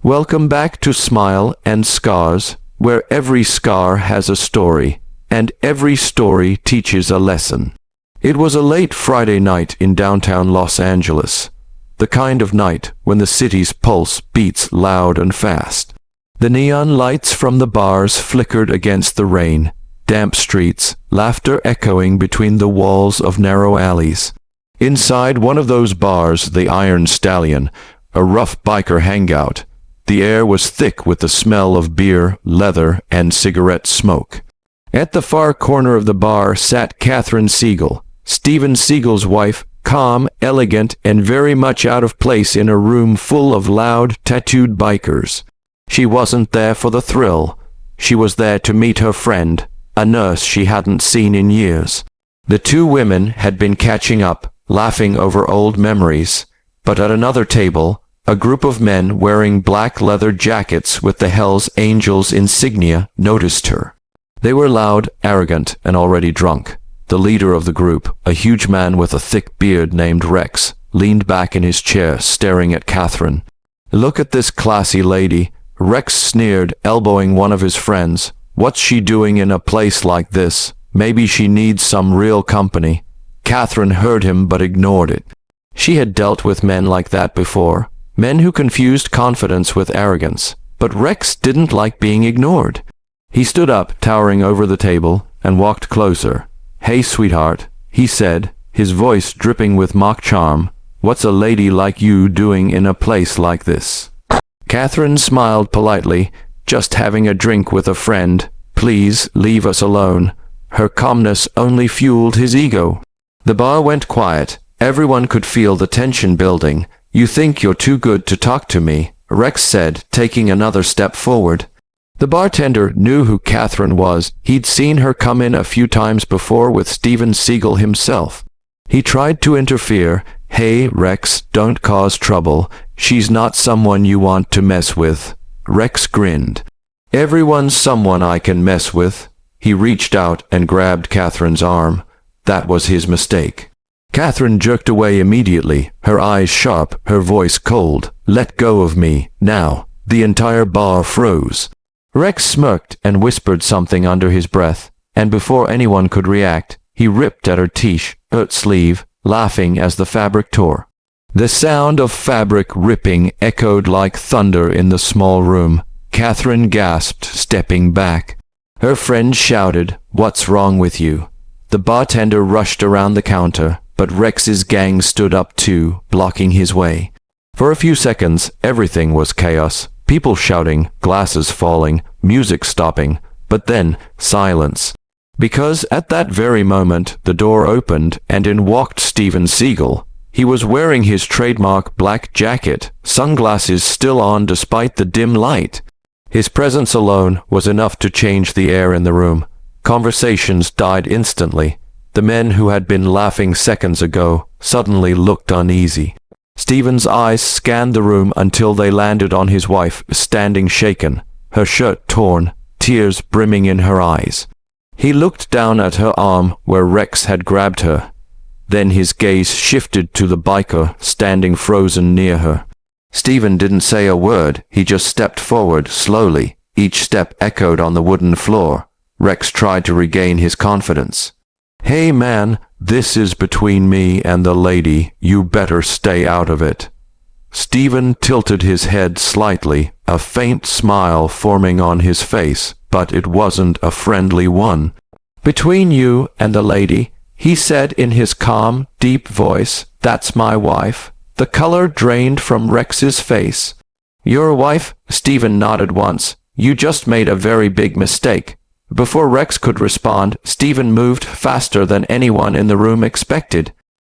Welcome back to Smile and Scars, where every scar has a story, and every story teaches a lesson. It was a late Friday night in downtown Los Angeles, the kind of night when the city's pulse beats loud and fast. The neon lights from the bars flickered against the rain, damp streets, laughter echoing between the walls of narrow alleys. Inside one of those bars, the Iron Stallion, a rough biker hangout, the air was thick with the smell of beer, leather, and cigarette smoke. At the far corner of the bar sat Steven Seagal, Steven Seagal's wife, calm, elegant, and very much out of place in a room full of loud, tattooed bikers. She wasn't there for the thrill. She was there to meet her friend, a nurse she hadn't seen in years. The two women had been catching up, laughing over old memories, but at another table, a group of men wearing black leather jackets with the Hells Angels insignia noticed her. They were loud, arrogant, and already drunk. The leader of the group, a huge man with a thick beard named Rex, leaned back in his chair, staring at Catherine. "Look at this classy lady," Rex sneered, elbowing one of his friends. "What's she doing in a place like this? Maybe she needs some real company." Catherine heard him but ignored it. She had dealt with men like that before. Men who confused confidence with arrogance. But Rex didn't like being ignored. He stood up, towering over the table, and walked closer. "Hey, sweetheart," he said, his voice dripping with mock charm. "What's a lady like you doing in a place like this?" Catherine smiled politely. "Just having a drink with a friend. Please leave us alone." Her calmness only fueled his ego. The bar went quiet. Everyone could feel the tension building. "You think you're too good to talk to me," Rex said, taking another step forward. The bartender knew who Catherine was. He'd seen her come in a few times before with Steven Seagal himself. He tried to interfere. "Hey, Rex, don't cause trouble. She's not someone you want to mess with." Rex grinned. "Everyone's someone I can mess with." He reached out and grabbed Catherine's arm. That was his mistake. Catherine jerked away immediately, her eyes sharp, her voice cold. "Let go of me, now." The entire bar froze. Rex smirked and whispered something under his breath, and before anyone could react, he ripped at her t-shirt sleeve, laughing as the fabric tore. The sound of fabric ripping echoed like thunder in the small room. Catherine gasped, stepping back. Her friend shouted, "What's wrong with you?" The bartender rushed around the counter, but Rex's gang stood up too, blocking his way. For a few seconds, everything was chaos. People shouting, glasses falling, music stopping, but then silence. Because at that very moment, the door opened, and in walked Steven Seagal. He was wearing his trademark black jacket, sunglasses still on despite the dim light. His presence alone was enough to change the air in the room. Conversations died instantly. The men who had been laughing seconds ago suddenly looked uneasy. Steven's eyes scanned the room until they landed on his wife, standing shaken, her shirt torn, tears brimming in her eyes. He looked down at her arm where Rex had grabbed her. Then his gaze shifted to the biker standing frozen near her. Steven didn't say a word. He just stepped forward slowly. Each step echoed on the wooden floor. Rex tried to regain his confidence. "Hey man, this is between me and the lady. You better stay out of it." Steven tilted his head slightly, a faint smile forming on his face, but it wasn't a friendly one. "Between you and the lady," he said in his calm, deep voice, "that's my wife." The color drained from Rex's face. "Your wife?" Steven nodded once. "You just made a very big mistake." Before Rex could respond, Steven moved faster than anyone in the room expected.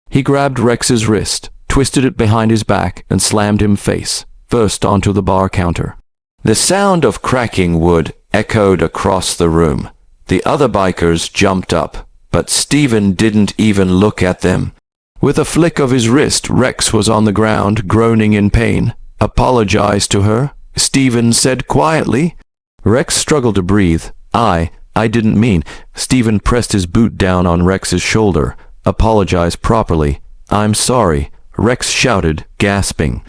He grabbed Rex's wrist, twisted it behind his back, and slammed him face first onto the bar counter. The sound of cracking wood echoed across the room. The other bikers jumped up, but Steven didn't even look at them. With a flick of his wrist, Rex was on the ground, groaning in pain. "Apologize to her," Steven said quietly. Rex struggled to breathe. I didn't mean." Steven pressed his boot down on Rex's shoulder. "Apologize properly." "I'm sorry," Rex shouted, gasping.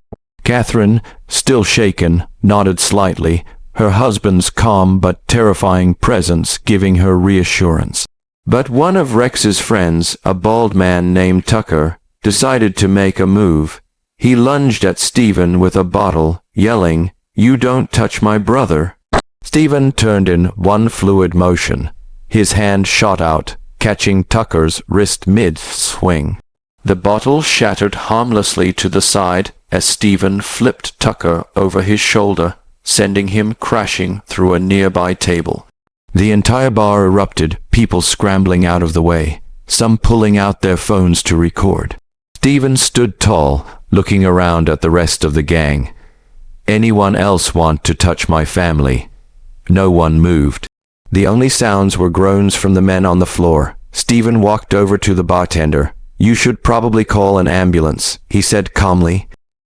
Catherine, still shaken, nodded slightly, her husband's calm but terrifying presence giving her reassurance. But one of Rex's friends, a bald man named Tucker, decided to make a move. He lunged at Steven with a bottle, yelling, "You don't touch my brother!" Steven turned in one fluid motion. His hand shot out, catching Tucker's wrist mid-swing. The bottle shattered harmlessly to the side as Steven flipped Tucker over his shoulder, sending him crashing through a nearby table. The entire bar erupted, people scrambling out of the way, some pulling out their phones to record. Steven stood tall, looking around at the rest of the gang. "Anyone else want to touch my family?" No one moved. The only sounds were groans from the men on the floor. Steven walked over to the bartender. "You should probably call an ambulance," he said calmly.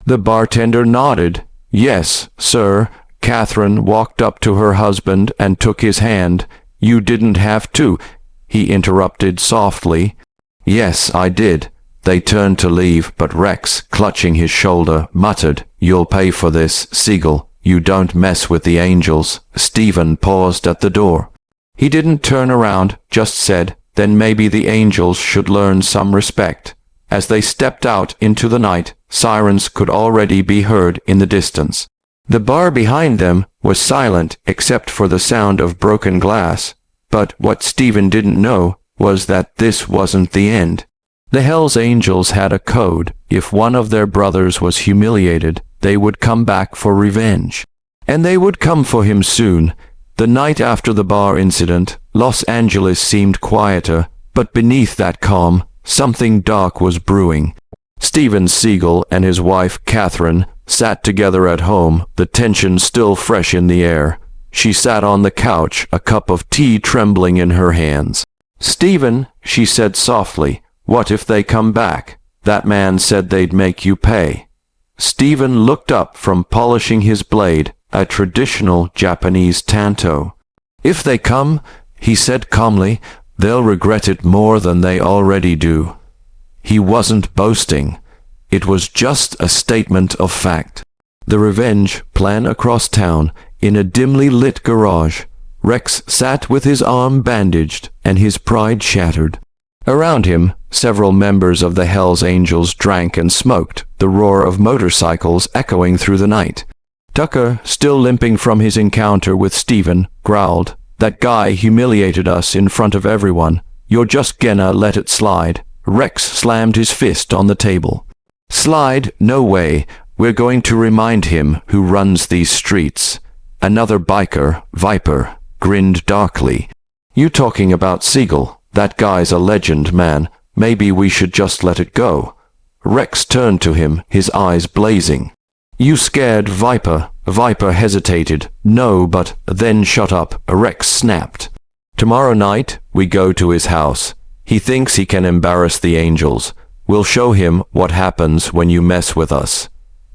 The bartender nodded. "Yes, sir." Catherine walked up to her husband and took his hand. "You didn't have to," he interrupted softly. "Yes, I did." They turned to leave, but Rex, clutching his shoulder, muttered, "You'll pay for this, Seagal. You don't mess with the angels." Steven paused at the door. He didn't turn around, just said, "Then maybe the angels should learn some respect." As they stepped out into the night, sirens could already be heard in the distance. The bar behind them was silent except for the sound of broken glass, but what Steven didn't know was that this wasn't the end. The Hells Angels had a code. If one of their brothers was humiliated, they would come back for revenge. And they would come for him soon. The night after the bar incident, Los Angeles seemed quieter, but beneath that calm, something dark was brewing. Steven Seagal and his wife, Catherine, sat together at home, the tension still fresh in the air. She sat on the couch, a cup of tea trembling in her hands. "Steven," she said softly, "what if they come back? That man said they'd make you pay." Steven looked up from polishing his blade, a traditional Japanese tanto. "If they come," he said calmly, "they'll regret it more than they already do." He wasn't boasting. It was just a statement of fact. The revenge plan across town, in a dimly lit garage. Rex sat with his arm bandaged and his pride shattered. Around him, several members of the Hells Angels drank and smoked, the roar of motorcycles echoing through the night. Tucker, still limping from his encounter with Steven, growled, "That guy humiliated us in front of everyone. You're just gonna let it slide." Rex slammed his fist on the table. "Slide? No way. We're going to remind him who runs these streets." Another biker, Viper, grinned darkly. "You talking about Seagal? That guy's a legend, man. Maybe we should just let it go." Rex turned to him, his eyes blazing. "You scared, Viper?" Viper hesitated. "No, but..." "Then shut up," Rex snapped. "Tomorrow night, we go to his house. He thinks he can embarrass the angels. We'll show him what happens when you mess with us."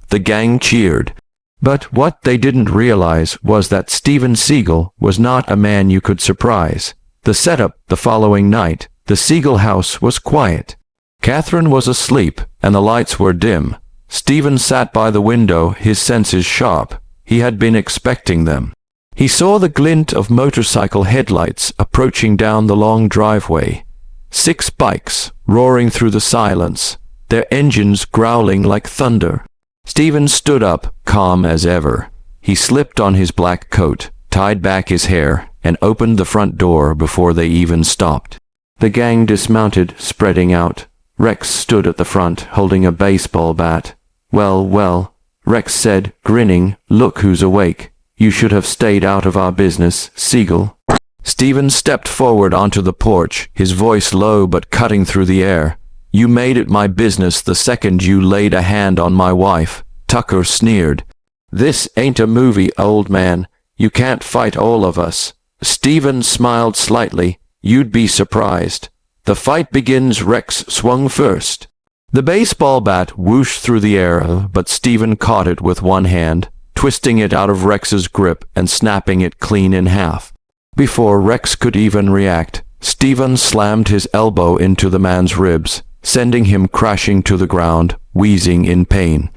The gang cheered. But what they didn't realize was that Steven Seagal was not a man you could surprise. The setup the following night, the Seagal house was quiet. Catherine was asleep, and the lights were dim. Steven sat by the window, his senses sharp. He had been expecting them. He saw the glint of motorcycle headlights approaching down the long driveway. 6 bikes, roaring through the silence, their engines growling like thunder. Steven stood up, calm as ever. He slipped on his black coat, tied back his hair, and opened the front door before they even stopped. The gang dismounted, spreading out. Rex stood at the front, holding a baseball bat. "Well, well," Rex said, grinning, "look who's awake. You should have stayed out of our business, Seagal." Steven stepped forward onto the porch, his voice low but cutting through the air. "You made it my business the second you laid a hand on my wife." Tucker sneered. "This ain't a movie, old man. You can't fight all of us." Steven smiled slightly. "You'd be surprised. The fight begins." Rex swung first. The baseball bat whooshed through the air, but Steven caught it with one hand, twisting it out of Rex's grip and snapping it clean in half. Before Rex could even react, Steven slammed his elbow into the man's ribs, sending him crashing to the ground, wheezing in pain.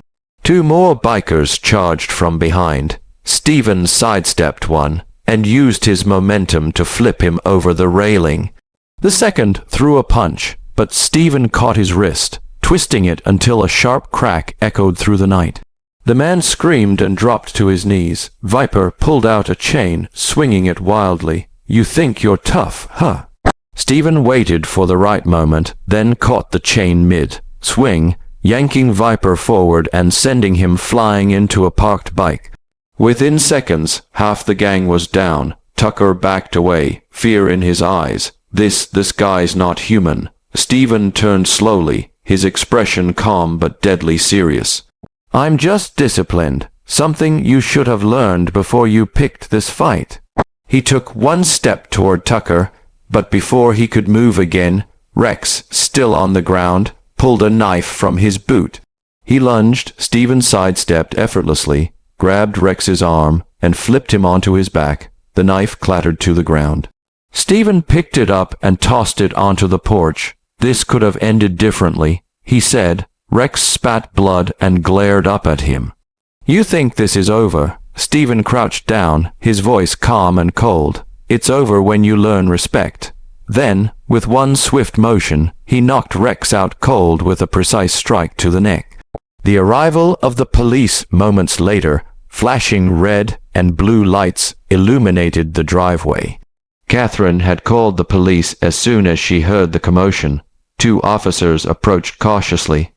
Two more bikers charged from behind. Steven sidestepped one and used his momentum to flip him over the railing. The second threw a punch, but Steven caught his wrist, twisting it until a sharp crack echoed through the night. The man screamed and dropped to his knees. Viper pulled out a chain, swinging it wildly. "You think you're tough, huh?" Steven waited for the right moment, then caught the chain mid-swing, yanking Viper forward and sending him flying into a parked bike. Within seconds, half the gang was down. Tucker backed away, fear in his eyes. This guy's not human. Steven turned slowly, his expression calm but deadly serious. "I'm just disciplined, something you should have learned before you picked this fight." He took one step toward Tucker, but before he could move again, Rex, still on the ground, pulled a knife from his boot. He lunged. Steven sidestepped effortlessly, grabbed Rex's arm, and flipped him onto his back. The knife clattered to the ground. Steven picked it up and tossed it onto the porch. "This could have ended differently," he said. Rex spat blood and glared up at him. "You think this is over?" Steven crouched down, his voice calm and cold. "It's over when you learn respect." Then, with one swift motion, he knocked Rex out cold with a precise strike to the neck. The arrival of the police moments later, flashing red and blue lights, illuminated the driveway. Catherine had called the police as soon as she heard the commotion. Two officers approached cautiously.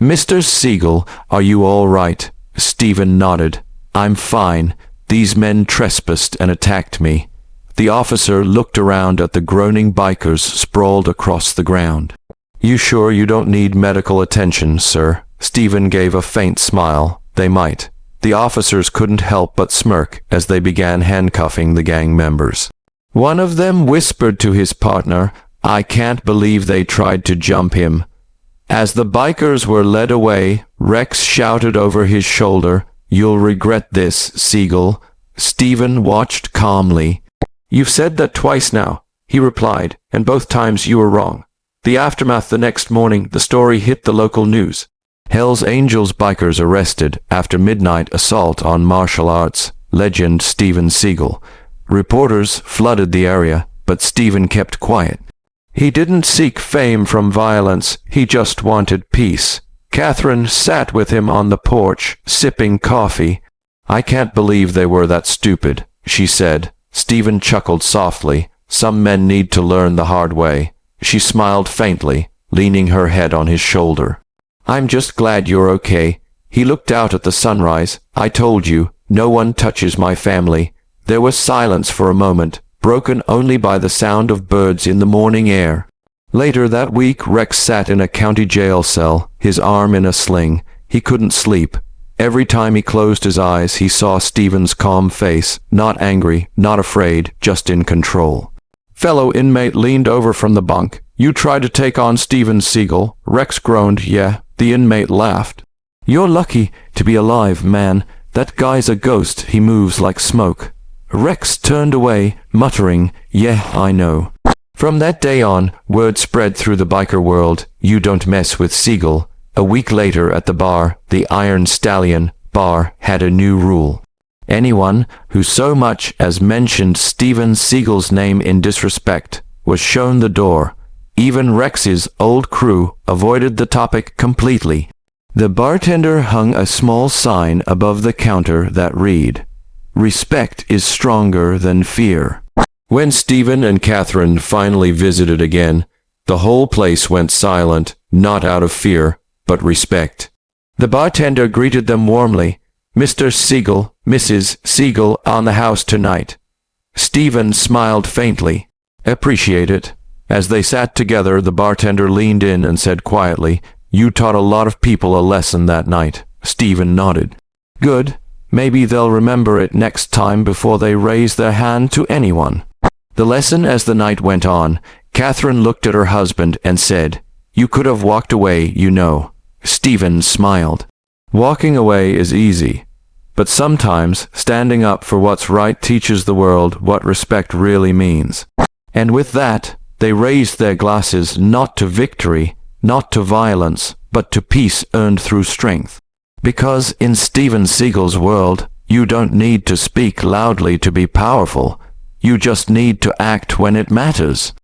"Mr. Seagal, are you all right?" Steven nodded. "I'm fine. These men trespassed and attacked me." The officer looked around at the groaning bikers sprawled across the ground. "You sure you don't need medical attention, sir?" Steven gave a faint smile. They might. The officers couldn't help but smirk as they began handcuffing the gang members. One of them whispered to his partner, "I can't believe they tried to jump him." As the bikers were led away, Rex shouted over his shoulder, "You'll regret this, Seagal." Steven watched calmly. "You've said that twice now," he replied, "and both times you were wrong." The aftermath: the next morning, the story hit the local news. Hell's Angels bikers arrested after midnight assault on martial arts legend Steven Seagal. Reporters flooded the area, but Steven kept quiet. He didn't seek fame from violence, he just wanted peace. Catherine sat with him on the porch, sipping coffee. "I can't believe they were that stupid," she said. Steven chuckled softly. "Some men need to learn the hard way." She smiled faintly, leaning her head on his shoulder. "I'm just glad you're okay." He looked out at the sunrise. "I told you, no one touches my family." There was silence for a moment, broken only by the sound of birds in the morning air. Later that week, Rex sat in a county jail cell, his arm in a sling. He couldn't sleep. Every time he closed his eyes, he saw Steven's calm face, not angry, not afraid, just in control. Fellow inmate leaned over from the bunk. "You tried to take on Steven Seagal." Rex groaned. "Yeah." The inmate laughed. "You're lucky to be alive, man. That guy's a ghost. He moves like smoke." Rex turned away, muttering, "Yeah, I know." From that day on, word spread through the biker world, "You don't mess with Seagal." A week later at the bar, the Iron Stallion bar, had a new rule. Anyone who so much as mentioned Steven Seagal's name in disrespect was shown the door. Even Rex's old crew avoided the topic completely. The bartender hung a small sign above the counter that read, "Respect is stronger than fear." When Steven and Catherine finally visited again, the whole place went silent, not out of fear, but respect. The bartender greeted them warmly. "Mr. Seagal, Mrs. Seagal on the house tonight." Steven smiled faintly. "Appreciate it." As they sat together, the bartender leaned in and said quietly, "You taught a lot of people a lesson that night." Steven nodded. "Good. Maybe they'll remember it next time before they raise their hand to anyone." The lesson as the night went on, Catherine looked at her husband and said, "You could have walked away, you know." Steven smiled. "Walking away is easy, but sometimes standing up for what's right teaches the world what respect really means." And with that, they raised their glasses not to victory, not to violence, but to peace earned through strength. Because in Steven Seagal's world, you don't need to speak loudly to be powerful. You just need to act when it matters.